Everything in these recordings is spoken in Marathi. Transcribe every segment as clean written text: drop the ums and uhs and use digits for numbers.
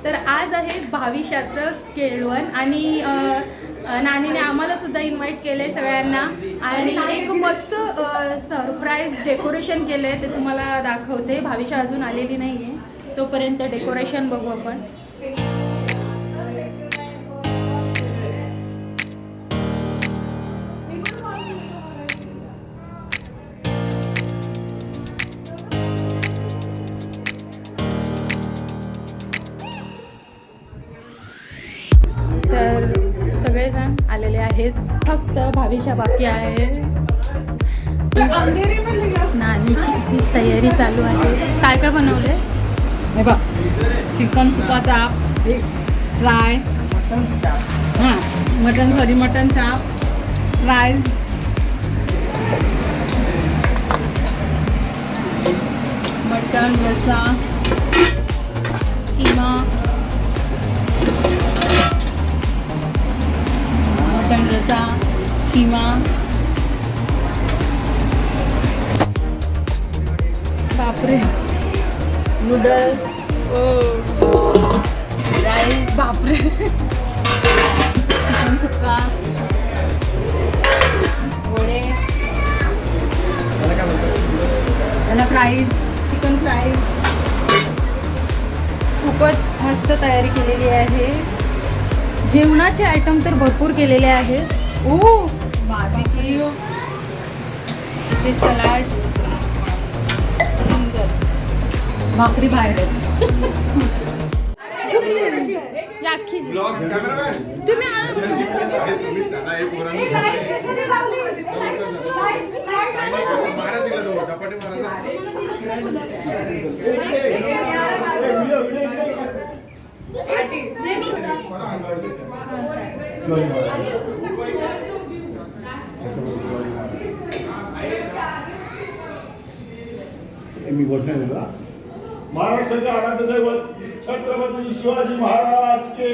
तर आज आहे भाविशाचं केळवण आणि नानीने आम्हाला सुद्धा इन्व्हाइट केले सगळ्यांना आणि एक मस्त सरप्राईज डेकोरेशन केले ते तुम्हाला दाखवते. भाविशा अजून आलेली नाही आहे, तोपर्यंत डेकोरेशन बघू आपण. तर सगळेजण आलेले आहेत, फक्त भाविशा बाकी आहे. नानीची ती तयारी चालू आहे. काय काय बनवले? हे बघ, चिकन सुका चाप, फ्राय, हां मटन चाप, फ्राय, मटन रसा, कीमा, मटन रसा, कीमा, बापरे, नूडल्स, राईस, बापरे, चिकन सुक्का, वडे, त्याला फ्राईज, चिकन फ्राईज. खूपच मस्त तयारी केलेली आहे. जेवणाचे आयटम तर भरपूर केलेले आहेत. बार्बिक्यू, ते सलाड, सुंदर. भाकरी बाहेर आहेत. याखी तुम्ही मी घोषणा दिला. महाराष्ट्राचे आराध्य दैवत छत्रपती शिवाजी महाराज के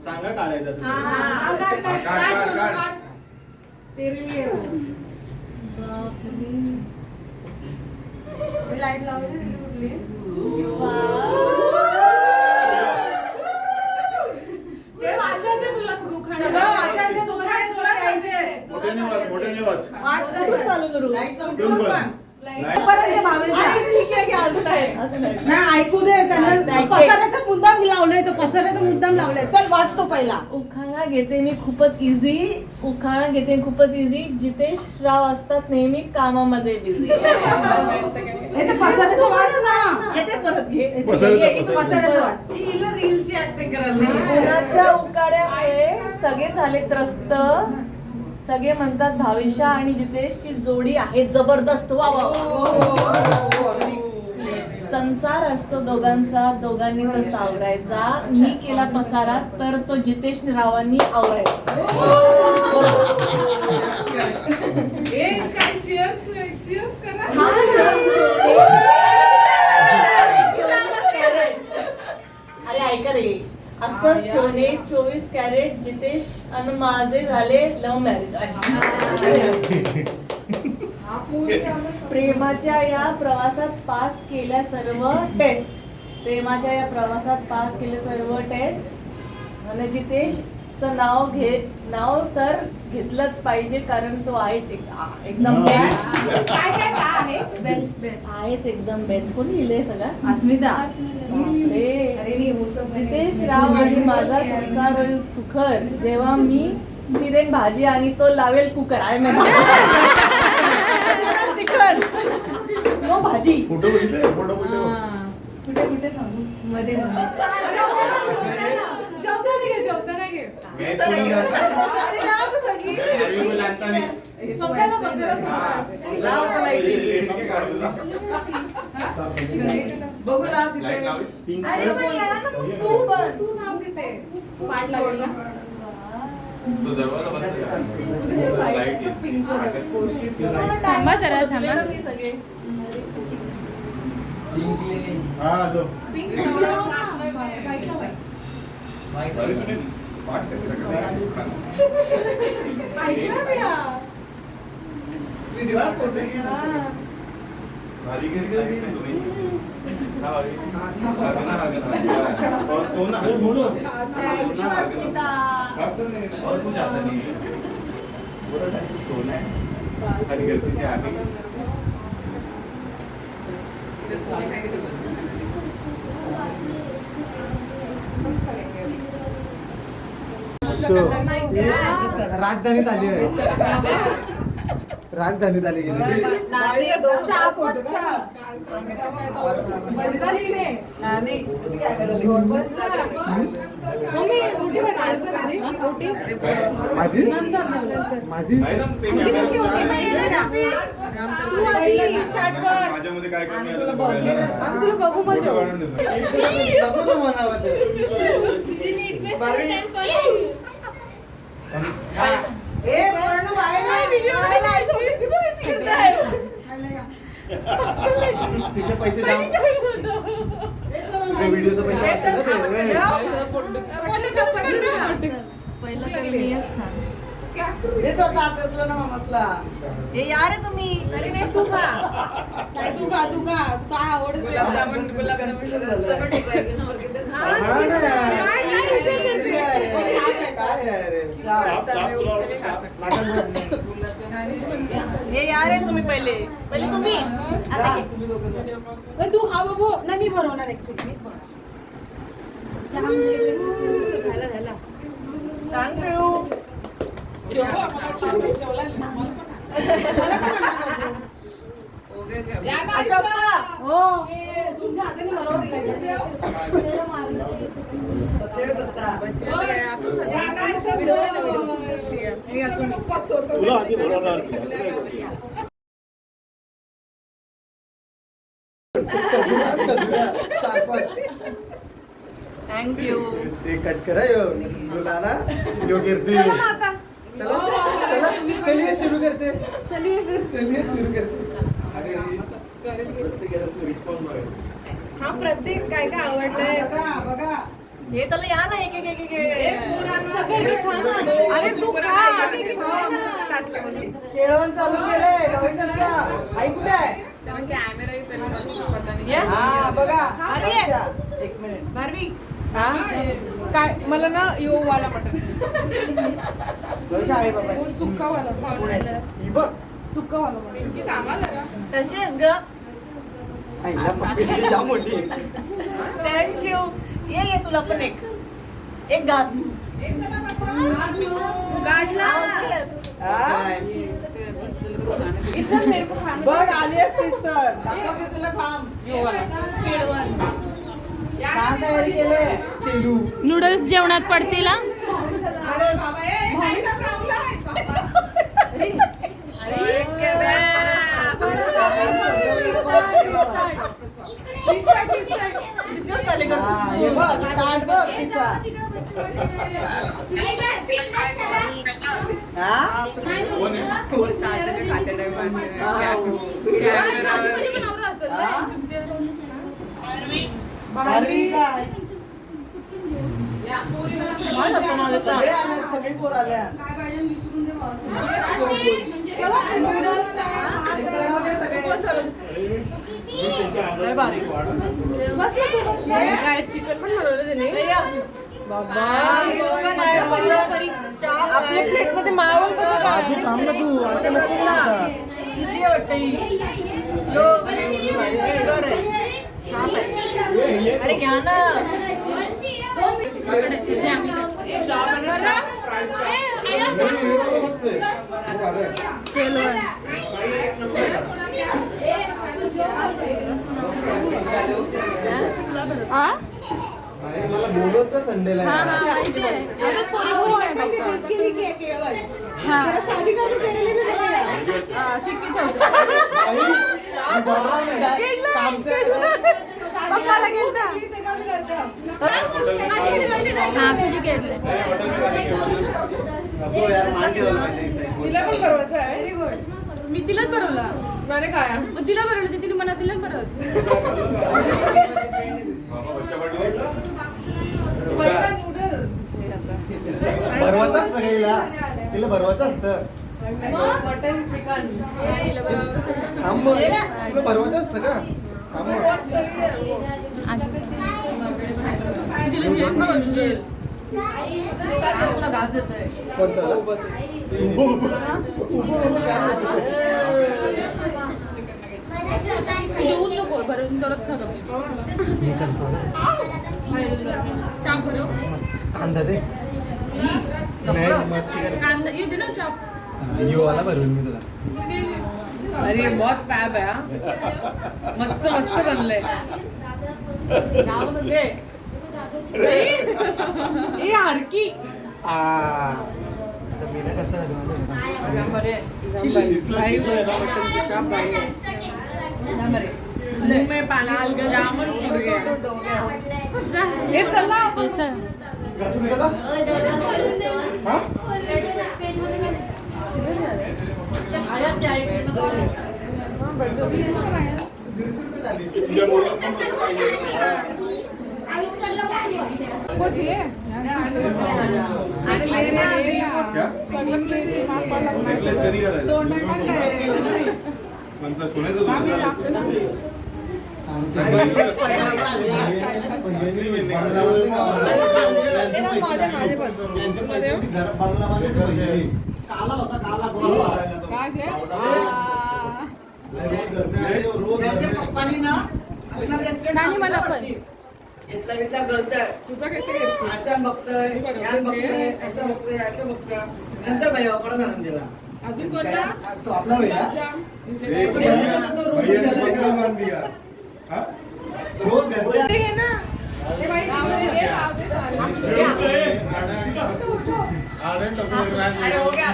सांगा काढायचं लाईट लावली कुठली ते वाचायचं तुला चालू करू ऐकू दे त्यांना. पसाऱ्याचा मुद्दाम लावलाय तो, पसाऱ्याचा मुद्दाम लावलाय. चल वाचतो पहिला. उखाणा घेते मी खूपच इझी, जितेश राव असतात नेहमी कामामध्ये बिझी. पसाऱ्याचं वाच ना. येते परत घे. पसाऱ्याचं वाच. रीलची ऍक्टिंग करायला. कोणाच्या उकाड्यामुळे सगळे झाले त्रस्त. सगळे म्हणतात भाविशा आणि जितेशची जोडी आहे जबरदस्त. वा वा वा. संसार असतो दोघांचा, दोघांनी तो सावरायचा. मी केला पसारा तर तो जितेश रावांनी आवरायचा. अरे ऐका रे, असं सोने 24 कॅरेट जितेश आणि माझे झाले लव्ह मॅरेज. प्रेमाच्या या प्रवासात पास केल्या सर्व टेस्ट आणि जितेशचं नाव तर घेतलंच पाहिजे कारण तो आहेच एकदम आहेच एकदम बेस्ट. कोणी लिहिलंय सगळं? अस्मिता. जितेश राव आणि माझा संसार होईल सुखर जेव्हा मी चिरेन भाजी आणि तो लावेल कुकर. चिकन नो भाजी. फोटो बघितले कुठे थांबू मध्ये अरे लाव तर सगळी. बघायला लाव आता लाईट. बघू लाव तिथे. अरे पण या ना मग तू पण. तू थांब तिथे. पाठ लागेल का? थांबा जरा, थांबा. मी सगळे पाहिजे ना मी हा. Thank you, अस्मिता. और कुछ आता नहीं है पूरा टाइम सोना है हरी गलती से आगे राजधानीत आली आहे राजधानीत आली गेली चहा फोटो चहा. बदली ने. नानी. बसला. मम्मी रोटी बनवलीस ना कधी? रोटी? माझी माझी तुझी कसली होती? मग ये ना जाती. तू आधी स्टार्ट कर. माझ्यामध्ये काय कमी आम्ही आलं तुला बघू. आम्ही तुला बघू मग जेवू. नको ना म्हणावं ते. ए वर्ण बाहेर नाही व्हिडिओ नाही सोडली ती बघ कशी करताय. तिचे पैसे जाऊ तुझ्या व्हिडिओचे पैसे वाचले ना ते. पहिलं तर मीच खा. हेच होतं आता असलं ना मामासला. हे यार आहे तुम्ही. अरे नाही तू खा. नाही तू खा तू खा. काय आवडत हे यार आहे तुम्ही पहिले पहिले तुम्ही. आता हे. तू खा बाबू. नाही मी बनवणार ऍक्च्युली मीच बनवणार. थँक्यू. हो तुमच्या हाताने बरोबर तुला आधी बोलवणार चार पाच थँक्यू. ते कट करा यो बोलाना यो गिरती चला चला चलिए शुरू करते चलिए शुरू करते प्रत्येकाला रिस्पॉन्स मिळेल. हा प्रत्येक काय काय आवडलंय बघा हे चला या ना एक एक एक एक सगळे खा ना. अरे तू खा. एक एक खा ना. केळवण चालू केलंय रविशंचा. आई कुठे आहे? ये. हा बघा. अरे ये. एक मिनिट भारवी. काय मला ना यो वाला मटन आहे बाबा सुक्का वाला पुण्याची ही बघ सुक्का वाला मटन. कशी आहेस ग? आईला पप्पी जाम मोठी थँक्यू. ये ये तुला पण एक घास. बघ आली असतीस तर दाखवते तुला थांब छान तयारी केले चेलू नूडल्स जेवणात पडतील हा? हे बघ ताट बघ तिचा भारवी काय सगळे आले सगळे पोर आल्या काय चिकन पण बनवलं त्याने. आपल्या प्लेट मध्ये मावल कसं काय? आजी थांब ना तू असं नसतं ना आता. अरे घ्या ना. बसते मला बोलवत संडेला पोरी पोरी तेरा शादी कर तो तेरे लिए भी मिलेगा चिक्की काम से पप्पाला गेलता ते का भी करते हम हा तुझी घेतले नको यार मागे तिला पण भरवायचं आहे व्हेरी गुड मी तिलाच भरवला मैंने खाया मग तिला भरवलं तिने मला दिलं परत भरवायचं असतं का हिला तिला भरवायचं असतं मटन चिकन थांब तुला भरवायचं असतं का थांब कोण चाललं जेवून नको भरून तरच खा चाप भरो कांदा दे नाही मस्ती कर कांदा ये दे ना चाप यो वाला भरून मी तुला अरे बहुत फैब है मस्त मस्त बनलंय नाव न दे ए हरकी आता मी नाही करता मुंह में पानी जामुन छूट गया ये चल ना हा नानी मला पण तुझा कैसे करशील नंतर भाई परत आणून दिला अजून कोणता तो आपला भैया रोज घर पे ते घे ना ते बाई अरे हो गया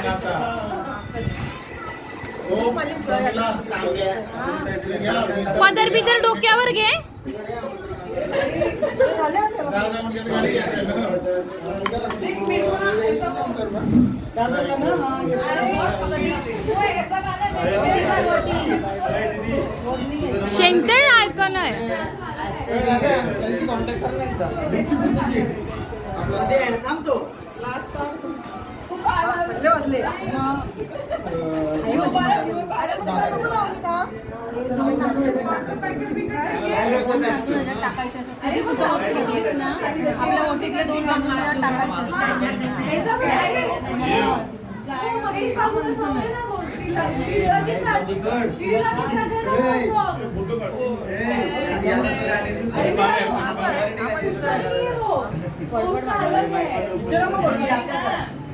पदर बिदर डोक्यावर घे शेंगतेल ऐकण आहे सांगतो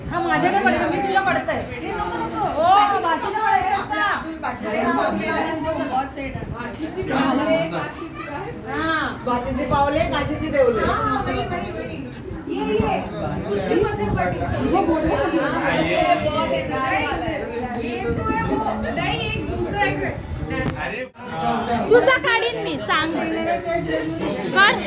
हा माझ्याकडे पडतं मी तुला पडतंय हो बाकीचे पावले काशीची देवले तुझा काढीन मी सांग कर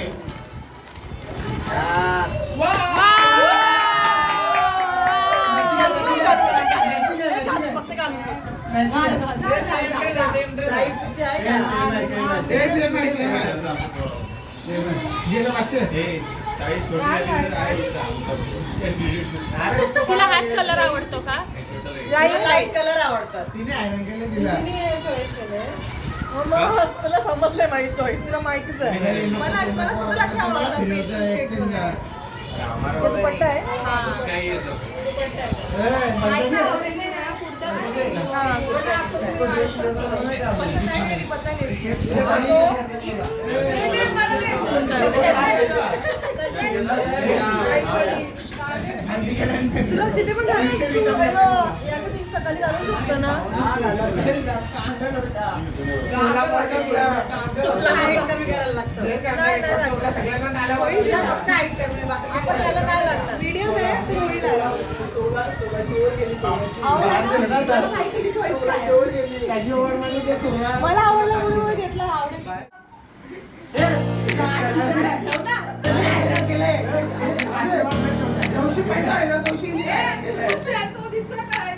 तुला हाच कलर आवडतो का लाईट कलर आवडतात तिने आयरन केले दिला तुला समजलंय माहिती चॉईस तुला माहितीच आहे मला स्वतःला अशा आवडतात दुपट्टा आहे तुला तिथे पण तू याच्या दिवशी सकाळी घालून शकतो ना तुला height कमी करायला लागतं. नाही लागत. फक्त height कमी. आपण त्याला नाही लागणार. मीडियम आहे तर होईल आराम. मला आवडला म्हणून घेतला आवडेल दिसत आहे